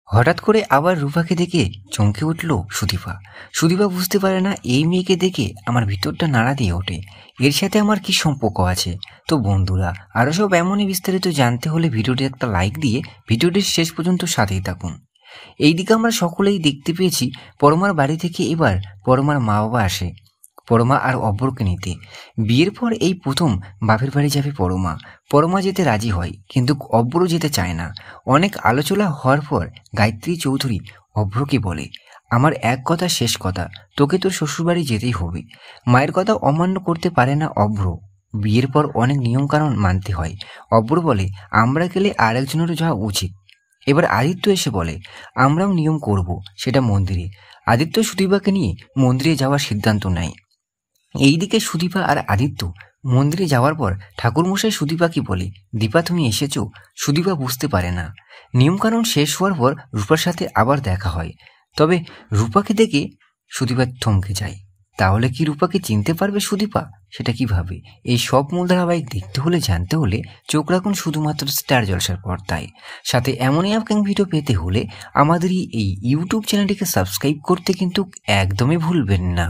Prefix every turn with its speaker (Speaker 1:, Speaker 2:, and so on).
Speaker 1: হঠাৎ করে আবার রূপাকে দেখে চমকে উঠল সুদীপা। সুদীপা বুঝতে পারে না এই মেয়েকে দেখে আমার ভিতরটা নাড়া দিয়ে ওঠে। এর সাথে আমার কি সম্পর্ক আছে? তো বন্ধুরা, আরও সব এমনই বিস্তারিত জানতে হলে ভিডিওটি একটা লাইক দিয়ে ভিডিওটির শেষ পর্যন্ত সাথেই থাকুন। এইদিকে আমরা সকলেই দেখতে পেয়েছি পরমার বাড়ি থেকে এবার পরমার মা বাবা আসে পরমা আর অব্রকে নিতে। বিয়ের পর এই প্রথম বাপের বাড়ি যাবে পরমা। পরমা যেতে রাজি হয়, কিন্তু অব্র যেতে চায় না। অনেক আলোচনা হওয়ার পর গায়ত্রী চৌধুরী অব্রকে বলে, আমার এক কথা শেষ কথা, তোকে তোর শ্বশুরবাড়ি যেতেই হবে। মায়ের কথা অমান্য করতে পারে না অব্র। বিয়ের পর অনেক নিয়মকানুন মানতে হয়। অব্র বলে, আমরা গেলে আর একজনেরও যাওয়া উচিত। এবার আদিত্য এসে বলে, আমরাও নিয়ম করব, সেটা মন্দিরে। আদিত্য সুদীপাকে নিয়ে মন্দিরে যাওয়ার সিদ্ধান্ত নেয়। এইদিকে সুদীপা আর আদিত্য মন্দিরে যাওয়ার পর ঠাকুরমশাই সুদীপাকে বলে, দীপা তুমি এসেছো। সুদীপা বুঝতে পারে না। নিয়মকানুন শেষ হওয়ার পর রূপার সাথে আবার দেখা হয়। তবে রূপাকে দেখে সুদীপা থমকে যায়। তাহলে কি রূপাকে চিনতে পারবে সুদীপা? সেটা কিভাবে? এই সব মূল ধারাবাহিক দেখতে হলে, জানতে হলে চোখ রাখুন শুধুমাত্র স্টার জলসার পর্দায়। সাথে এমনই আপকামিং ভিডিও পেতে হলে আমাদের এই ইউটিউব চ্যানেলটিকে সাবস্ক্রাইব করতে কিন্তু একদমই ভুলবেন না।